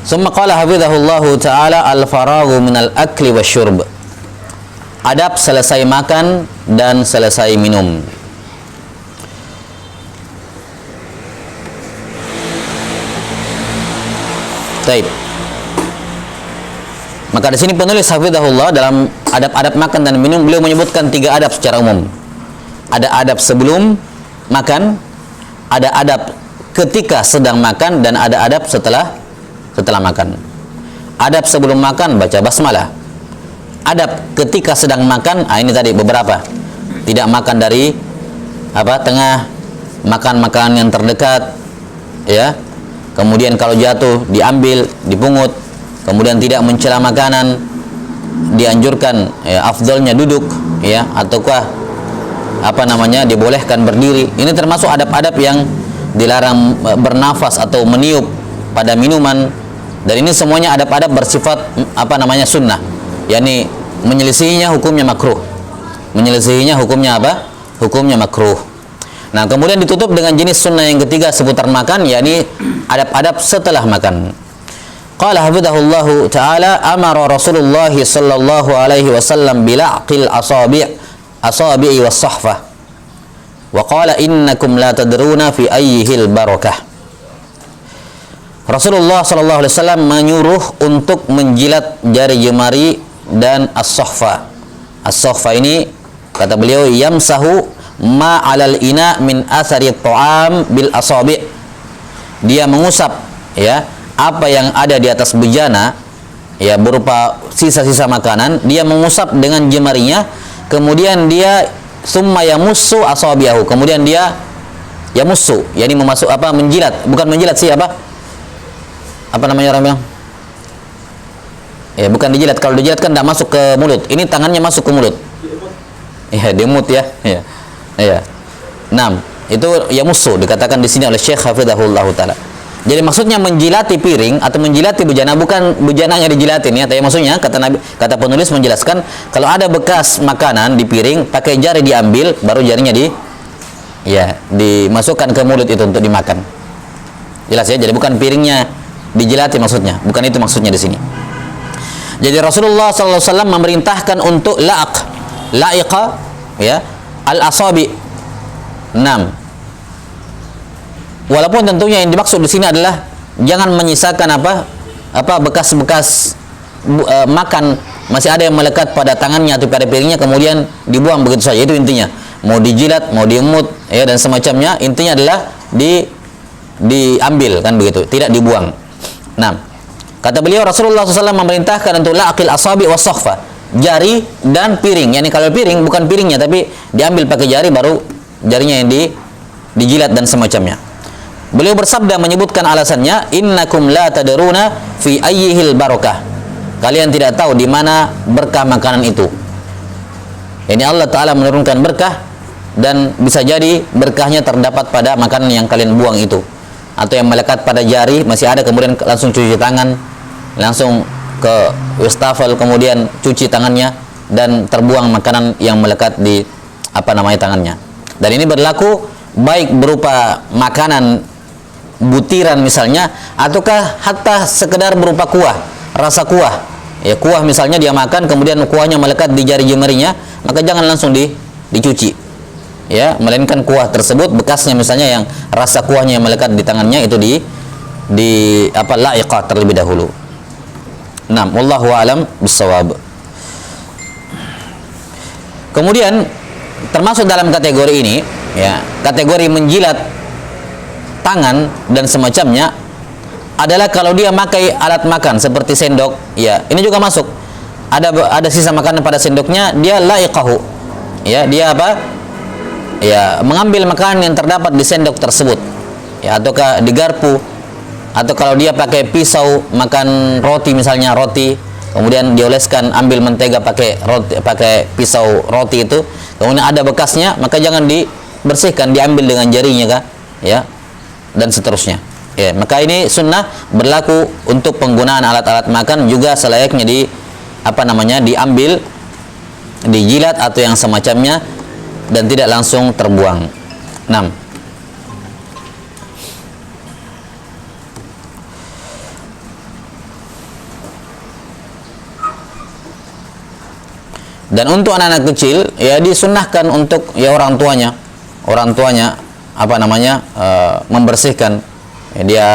Summa qala hafizahullahu ta'ala al-faraghu minal akli wasyurb. Adab selesai makan dan selesai minum. Baik. Maka di sini penulis hafizahullah dalam adab-adab makan dan minum beliau menyebutkan 3 adab secara umum. Ada adab sebelum makan, ada adab ketika sedang makan, dan ada adab setelah makan. Adab sebelum makan baca basmalah. Adab ketika sedang makan, ini tadi beberapa. Tidak makan dari tengah, makan makanan yang terdekat, ya. Kemudian kalau jatuh diambil, dipungut. Kemudian tidak mencela makanan, dianjurkan afdalnya duduk, ya, ataukah dibolehkan berdiri. Ini termasuk adab-adab yang dilarang bernafas atau meniup pada minuman. Dan ini semuanya adab-adab bersifat sunnah, yakni menyelisihinya hukumnya makruh. Menyelisihinya hukumnya apa? Hukumnya makruh. Nah, kemudian ditutup dengan jenis sunnah yang ketiga seputar makan, yakni adab-adab setelah makan. Qala hafizahullahu ta'ala amara Rasulullah sallallahu alaihi wasallam bila'qil asabi'i was-sahfah. Wa qala innakum la tadruna fi ayyihil barakah. Rasulullah sallallahu alaihi wasallam menyuruh untuk menjilat jari jemari dan as-sahfa. As-sahfa ini kata beliau yamsahu ma 'alal ina min athari ta'am bil asabi'. Dia mengusap, ya, apa yang ada di atas bejana, ya, berupa sisa-sisa makanan, dia mengusap dengan jemarinya, kemudian dia summa yamussu asabi'ahu, kemudian dia yamussu, yakni menjilat, bukan menjilat sih orang bilang? Ya, bukan dijilat. Kalau dijilat kan tidak masuk ke mulut. Ini tangannya masuk ke mulut. Ya, dimut ya. Ya. Ya. 6. Itu yamussu dikatakan di sini oleh Syekh hafizahullah taala. Jadi maksudnya menjilati piring atau menjilati bejana, bukan bejananya dijilatin, ya. Tapi maksudnya kata penulis menjelaskan kalau ada bekas makanan di piring, pakai jari diambil, baru jarinya dimasukkan ke mulut itu untuk dimakan. Jelas ya? Jadi bukan piringnya dijilati maksudnya, bukan itu maksudnya di sini. Jadi Rasulullah SAW memerintahkan untuk la'iqa, ya, al-asabi 6. Walaupun tentunya yang dimaksud di sini adalah jangan menyisakan bekas-bekas makan masih ada yang melekat pada tangannya atau pada piringnya, kemudian dibuang begitu saja. Itu intinya. Mau dijilat, mau diemut, ya, dan semacamnya, intinya adalah diambil, kan begitu, tidak dibuang. Nah, kata beliau Rasulullah SAW memerintahkan untuk la'qil asabi was sahfa, jari dan piring. Yani kalau piring bukan piringnya tapi diambil pakai jari, baru jarinya yang dijilat dan semacamnya. Beliau bersabda menyebutkan alasannya, innakum la tadruna fi ayyihil barakah. Kalian tidak tahu di mana berkah makanan itu. Yani Allah Ta'ala menurunkan berkah, dan bisa jadi berkahnya terdapat pada makanan yang kalian buang itu, atau yang melekat pada jari masih ada, kemudian langsung cuci tangan, langsung ke wastafel, kemudian cuci tangannya, dan terbuang makanan yang melekat di tangannya. Dan ini berlaku baik berupa makanan butiran misalnya, ataukah hatta sekedar berupa kuah, rasa kuah. Ya, kuah misalnya dia makan, kemudian kuahnya melekat di jari jemarinya, maka jangan langsung dicuci. Ya, melainkan kuah tersebut bekasnya misalnya yang rasa kuahnya yang melekat di tangannya itu la'iqah terlebih dahulu. Nah, wallahu a'lam bissawab. Kemudian termasuk dalam kategori ini, ya, kategori menjilat tangan dan semacamnya adalah kalau dia pakai alat makan seperti sendok, ya, ini juga masuk. Ada sisa makanan pada sendoknya, dia la'iqahu. Ya, dia ya, mengambil makanan yang terdapat di sendok tersebut, ya, ataukah di garpu, atau kalau dia pakai pisau makan roti misalnya, kemudian dioleskan, ambil mentega pakai pisau roti itu, kemudian ada bekasnya, maka jangan dibersihkan, diambil dengan jarinya, ya, dan seterusnya. Ya, maka ini sunnah berlaku untuk penggunaan alat-alat makan juga selayaknya diambil, dijilat atau yang semacamnya, dan tidak langsung terbuang. 6. Dan untuk anak-anak kecil ya disunnahkan untuk ya orang tuanya apa namanya membersihkan ya, dia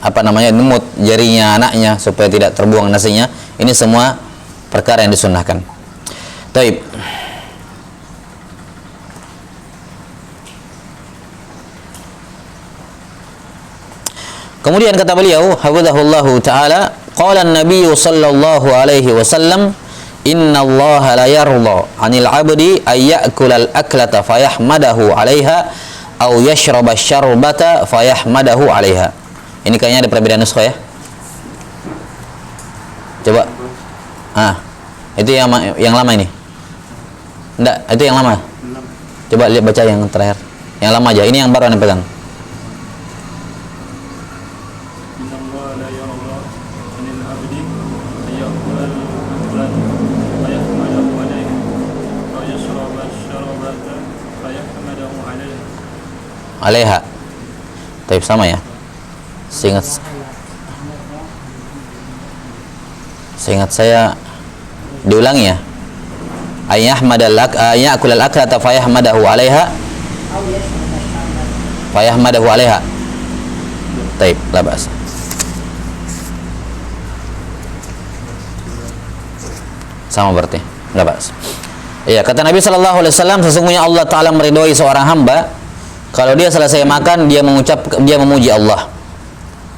apa namanya nemut jarinya anaknya supaya tidak terbuang nasinya. Ini semua perkara yang disunnahkan. Taib. Kemudian kata beliau, hafizahullahu taala, qala an-nabiy sallallahu alaihi wasallam, inna Allah la yarda 'anil 'abdi ay ya'kula al-aklata fayahmadahu 'alaiha aw yashraba asy-syarbata fayahmadahu 'alaiha. Ini kayaknya ada perbedaan nuskha ya. Coba. Itu yang lama ini. Enggak, itu yang lama. Coba lihat baca yang terakhir. Yang lama aja. Ini yang baru Anda pegang. Alaiha. Taib sama ya. Seingat saya diulangi ya. Ayahmadal aklata fayahmadahu alaiha. Fayahmadahu alaiha. Taib, la ba'as. Sama berarti, la ba'as. Iya, kata Nabi sallallahu alaihi wasallam, sesungguhnya Allah taala meridhoi seorang hamba kalau dia selesai makan dia memuji Allah.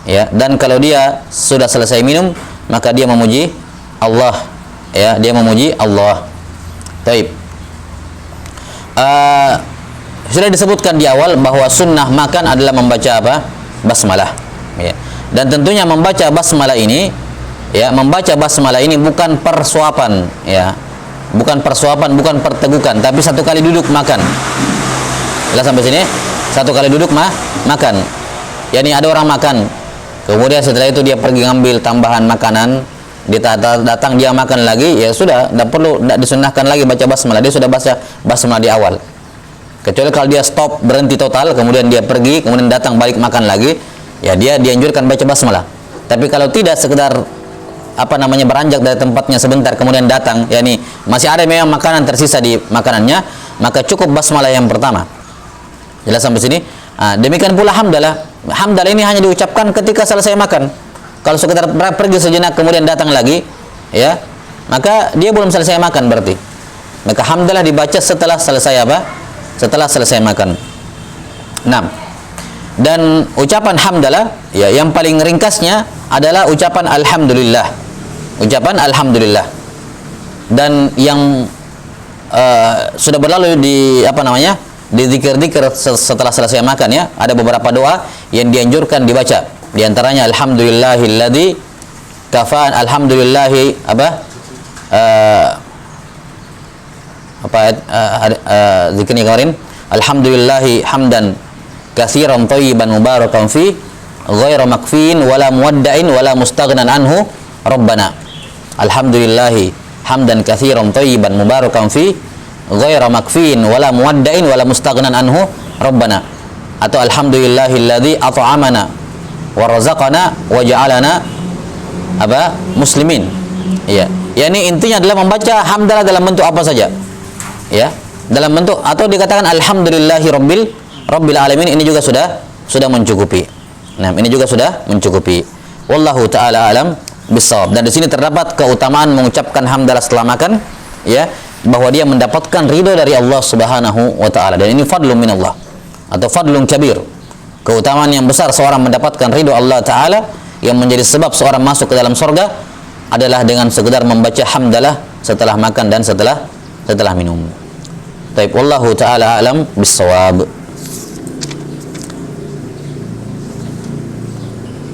Ya, dan kalau dia sudah selesai minum maka dia memuji Allah. Ya, dia memuji Allah. Taib. Sudah disebutkan di awal bahwa sunnah makan adalah membaca apa? Basmalah. Ya. Dan tentunya membaca basmalah ini, ya, membaca basmalah ini bukan persuapan, ya, bukan persuapan, bukan pertegukan, tapi satu kali duduk makan. Jelas sampai sini? Satu kali duduk makan. Yani ada orang makan, kemudian setelah itu dia pergi ngambil tambahan makanan, dia datang dia makan lagi, ya sudah, tidak perlu, tidak disunnahkan lagi baca basmalah. Dia sudah baca basmalah di awal. Kecuali kalau dia stop, berhenti total, kemudian dia pergi, kemudian datang balik makan lagi, ya dia dianjurkan baca basmalah. Tapi kalau tidak, sekedar apa namanya beranjak dari tempatnya sebentar kemudian datang, yakni masih ada memang makanan tersisa di makanannya, maka cukup basmalah yang pertama. Jelas sampai sini? Demikian pula hamdalah. Hamdalah ini hanya diucapkan ketika selesai makan. Kalau sekedar pergi sejenak kemudian datang lagi, ya, maka dia belum selesai makan berarti. Maka hamdalah dibaca setelah selesai apa? Setelah selesai makan. 6. Dan ucapan hamdalah, ya, yang paling ringkasnya adalah ucapan alhamdulillah. Ucapan alhamdulillah. Dan yang sudah berlalu di apa namanya? Di zikir-zikir setelah selesai makan, ya, ada beberapa doa yang dianjurkan dibaca. Di antaranya alhamdulillahilladzi kafan, alhamdulillahi zikirnya kemarin, alhamdulillahi hamdan katsiran thayyiban mubarakan fi ghairu makfin wala muwadda'in wala mustaghnan anhu rabbana. Alhamdulillahi hamdan katsiran thayyiban mubarakan fi ghairu makfin wala muwadda'in wala mustaghnan anhu rabbana. Atau alhamdulillahilladzi at'amana wa razaqana wa ja'alana muslimin. Ya, yakni intinya adalah membaca hamdalah dalam bentuk apa saja. Ya, dalam bentuk atau dikatakan alhamdulillahi rabbil alamin, ini juga sudah mencukupi. Nah, ini juga sudah mencukupi. Wallahu taala alam bissawab. Dan di sini terdapat keutamaan mengucapkan hamdalah setelah makan, ya, bahwa dia mendapatkan ridho dari Allah Subhanahu wa taala, dan ini fadlun minallah atau fadlun kabir. Keutamaan yang besar seorang mendapatkan ridho Allah taala yang menjadi sebab seorang masuk ke dalam surga adalah dengan sekedar membaca hamdalah setelah makan dan setelah minum. Taib, wallahu taala alam bissawab.